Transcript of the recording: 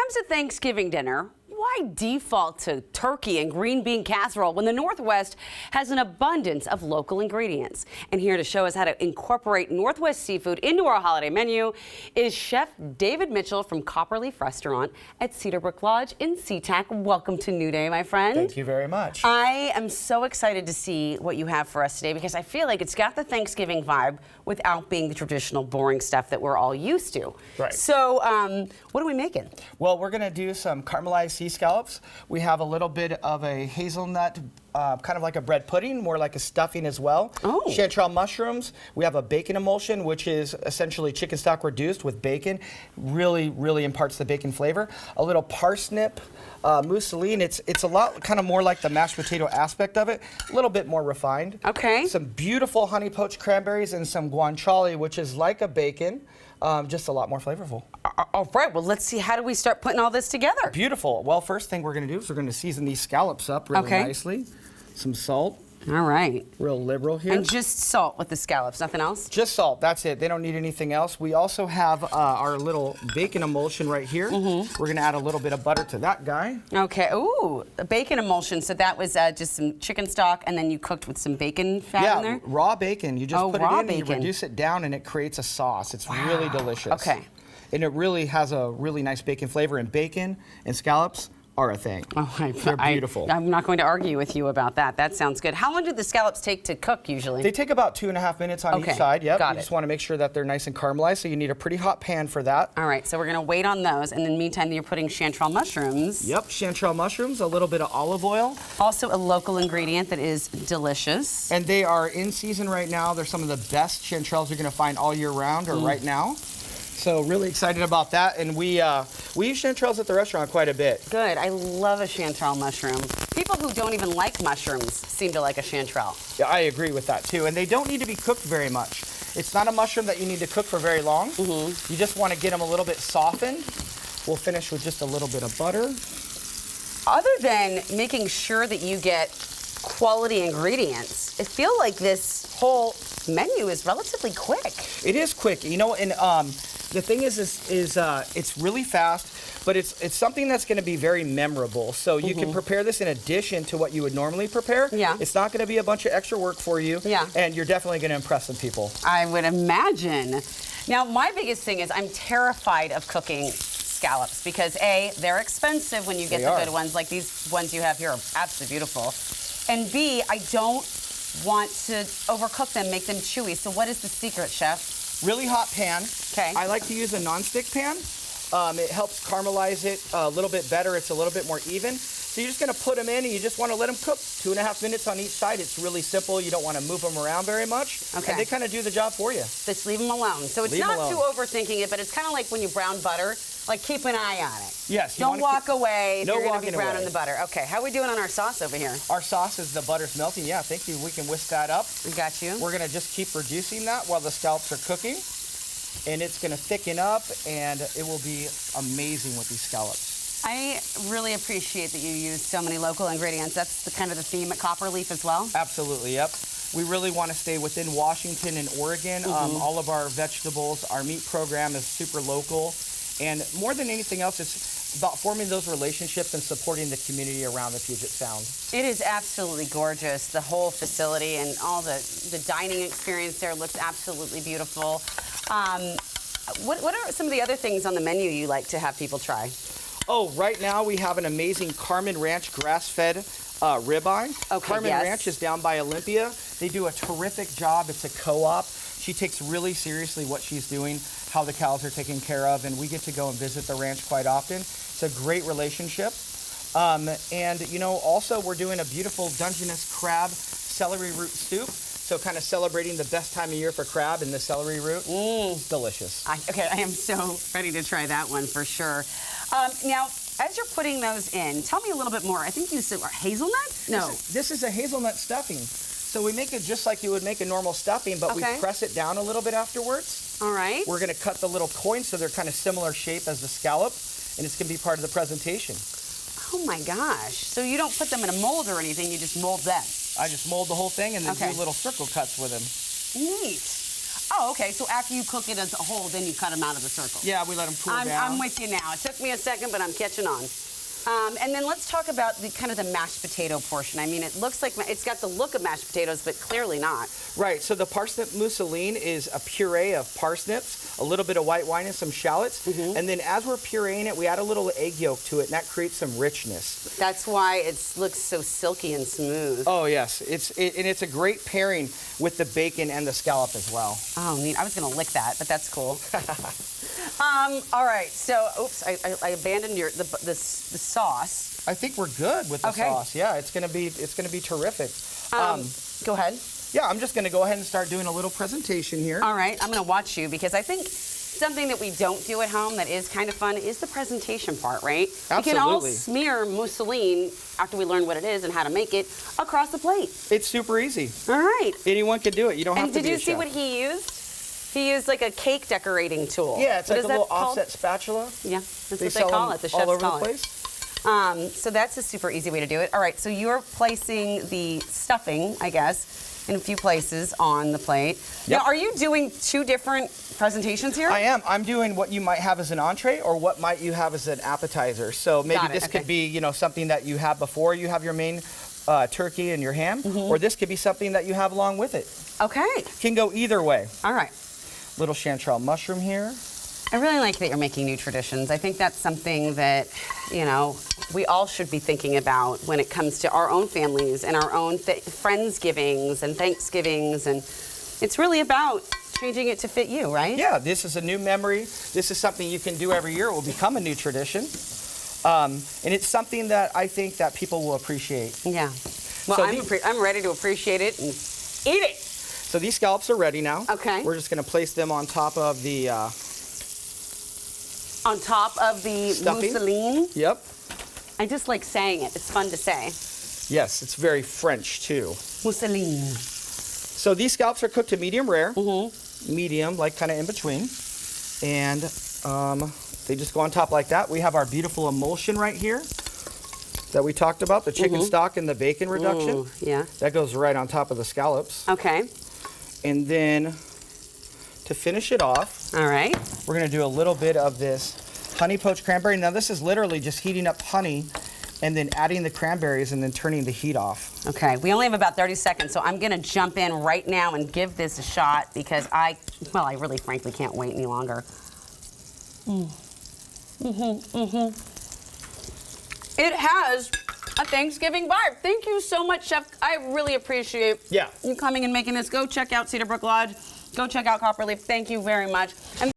comes to Thanksgiving dinner, why default to turkey and green bean casserole when the Northwest has an abundance of local ingredients? And here to show us how to incorporate Northwest seafood into our holiday menu is Chef David Mitchell from Copperleaf Restaurant at Cedarbrook Lodge in SeaTac. Welcome to New Day, my friend. Thank you very much. I am so excited to see what you have for us today because I feel like it's got the Thanksgiving vibe without being the traditional boring stuff that we're all used to. Right. So what are we making? Well, we're going to do some caramelized sea scallops. We have a little bit of a hazelnut, kind of like a bread pudding, more like a stuffing as well. Oh. Chanterelle mushrooms. We have a bacon emulsion, which is essentially chicken stock reduced with bacon. Really, really imparts the bacon flavor. A little parsnip, mousseline. It's a lot kind of more like the mashed potato aspect of it, a little bit more refined. Okay. Some beautiful honey poached cranberries and some guanciale, which is like a bacon, just a lot more flavorful. All right, well, let's see. How do we start putting all this together? Beautiful. Well, first thing we're going to do is we're going to season these scallops up really nicely. Some salt. All right. Real liberal here. And just salt with the scallops, nothing else? Just salt, that's it. They don't need anything else. We also have our little bacon emulsion right here. We're going to add a little bit of butter to that guy. Okay. Ooh, the bacon emulsion. So that was just some chicken stock, and then you cooked with some bacon fat in there? Yeah, raw bacon. You just put it raw in, bacon. and you reduce it down, and it creates a sauce. It's really delicious. Okay. And it really has a really nice bacon flavor, and bacon and scallops are a thing. Oh, they're beautiful. I'm not going to argue with you about that. That sounds good. How long do the scallops take to cook usually? They take about 2.5 minutes on each side. Yep. Got You just want to make sure that they're nice and caramelized, so you need a pretty hot pan for that. All right, so we're going to wait on those, and in the meantime, you're putting chanterelle mushrooms. Yep, chanterelle mushrooms, a little bit of olive oil. Also a local ingredient that is delicious. And they are in season right now. They're some of the best chanterelles you're going to find all year round or right now. So really excited about that, and we use chanterelles at the restaurant quite a bit. Good. I love a chanterelle mushroom. People who don't even like mushrooms seem to like a chanterelle. Yeah, I agree with that too, and they don't need to be cooked very much. It's not a mushroom that you need to cook for very long. You just want to get them a little bit softened. We'll finish with just a little bit of butter. Other than making sure that you get quality ingredients, I feel like this whole menu is relatively quick. It is quick, you know, and the thing is it's really fast, but it's something that's going to be very memorable. So you can prepare this in addition to what you would normally prepare. Yeah. It's not going to be a bunch of extra work for you. Yeah. And you're definitely going to impress some people. I would imagine. Now, my biggest thing is I'm terrified of cooking scallops because A, they're expensive when you get the good ones, like these ones you have here are absolutely beautiful. And B, I don't want to overcook them, make them chewy. So what is the secret, Chef? Really hot pan. Okay. I like to use a non-stick pan. It helps caramelize it a little bit better. It's a little bit more even. So you're just going to put them in, and you just want to let them cook 2.5 minutes on each side. It's really simple. You don't want to move them around very much. Okay. And they kind of do the job for you. Just leave them alone. So it's not too overthinking it, but it's kind of like when you brown butter. Like, keep an eye on it. Yes. Don't walk away if no you're going to be browning away. the butter. Okay, how are we doing on our sauce over here? Our sauce is the butter's melting. Yeah, thank you. We can whisk that up. We got you. We're going to just keep reducing that while the scallops are cooking. And it's going to thicken up, and it will be amazing with these scallops. I really appreciate that you use so many local ingredients. That's the kind of the theme at Copperleaf as well? Absolutely, yep. We really want to stay within Washington and Oregon. All of our vegetables, our meat program is super local. And more than anything else, it's about forming those relationships and supporting the community around the Puget Sound. It is absolutely gorgeous. The whole facility and all the dining experience there looks absolutely beautiful. What are some of the other things on the menu you like to have people try? Oh, right now we have an amazing Carmen Ranch grass-fed ribeye. Okay, Carmen Ranch is down by Olympia. They do a terrific job. It's a co-op. She takes really seriously what she's doing, how the cows are taken care of, and we get to go and visit the ranch quite often. It's a great relationship. And, you know, also we're doing a beautiful Dungeness crab celery root soup. So kind of celebrating the best time of year for crab and the celery root. Delicious. Okay, I am so ready to try that one for sure. Now, as you're putting those in, tell me a little bit more. I think you said hazelnut? No. This is a hazelnut stuffing. So we make it just like you would make a normal stuffing, but we press it down a little bit afterwards. All right. We're going to cut the little coins so they're kind of similar shape as the scallop, and it's going to be part of the presentation. Oh my gosh. So you don't put them in a mold or anything, you just mold them? I just mold the whole thing and then do little circle cuts with them. Neat. Oh, okay. So after you cook it as a whole, then you cut them out of the circle. Yeah, we let them cool down. I'm with you now. It took me a second, but I'm catching on. And then let's talk about the kind of the mashed potato portion. I mean, it looks like it's got the look of mashed potatoes, but clearly not. Right, so the parsnip mousseline is a puree of parsnips, a little bit of white wine and some shallots. And then as we're pureeing it, we add a little egg yolk to it, and that creates some richness. That's why it looks so silky and smooth. Oh, yes. And it's a great pairing with the bacon and the scallop as well. Oh, neat. I was going to lick that, but that's cool. All right, so, oops, I abandoned the sauce. I think we're good with the sauce. Yeah, it's gonna be terrific. Go ahead. Yeah, I'm just gonna go ahead and start doing a little presentation here. All right, I'm gonna watch you because I think something that we don't do at home that is kind of fun is the presentation part, right? Absolutely. We can all smear mousseline after we learn what it is and how to make it across the plate. It's super easy. All right. Anyone can do it. You don't have to be a And did you see chef. what he used? He used like a cake decorating tool. Yeah, it's What like is a that little called? offset spatula. Yeah, that's what they sell call them it. The chefs all over call the it. place. So that's a super easy way to do it. All right, so you're placing the stuffing, I guess, in a few places on the plate. Yep. Now, are you doing two different presentations here? I am. I'm doing what you might have as an entree or what might you have as an appetizer. So maybe this could be, you know, something that you have before you have your main turkey and your ham, or this could be something that you have along with it. Okay. Can go either way. All right. Little chanterelle mushroom here. I really like that you're making new traditions. I think that's something that, you know, we all should be thinking about when it comes to our own families and our own Friendsgivings and Thanksgivings. And it's really about changing it to fit you, right? Yeah, this is a new memory. This is something you can do every year. It will become a new tradition. And it's something that I think that people will appreciate. Yeah. Well, So I'm ready to appreciate it and eat it. So these scallops are ready now. Okay. We're just going to place them on top of the stuffing. mousseline. Yep. I just like saying it. It's fun to say. Yes, it's very French too. Mousseline. So these scallops are cooked to medium rare. Medium, like kind of in between. And they just go on top like that. We have our beautiful emulsion right here that we talked about, the chicken stock and the bacon reduction. Ooh, yeah. That goes right on top of the scallops. Okay. And then to finish it off, All right. we're going to do a little bit of this honey poached cranberry. Now this is literally just heating up honey and then adding the cranberries and then turning the heat off. Okay, we only have about 30 seconds, so I'm gonna jump in right now and give this a shot because I really frankly can't wait any longer. It has a Thanksgiving vibe. Thank you so much, Chef. I really appreciate you coming and making this. Go check out Cedarbrook Lodge. Go check out Copperleaf. Thank you very much. And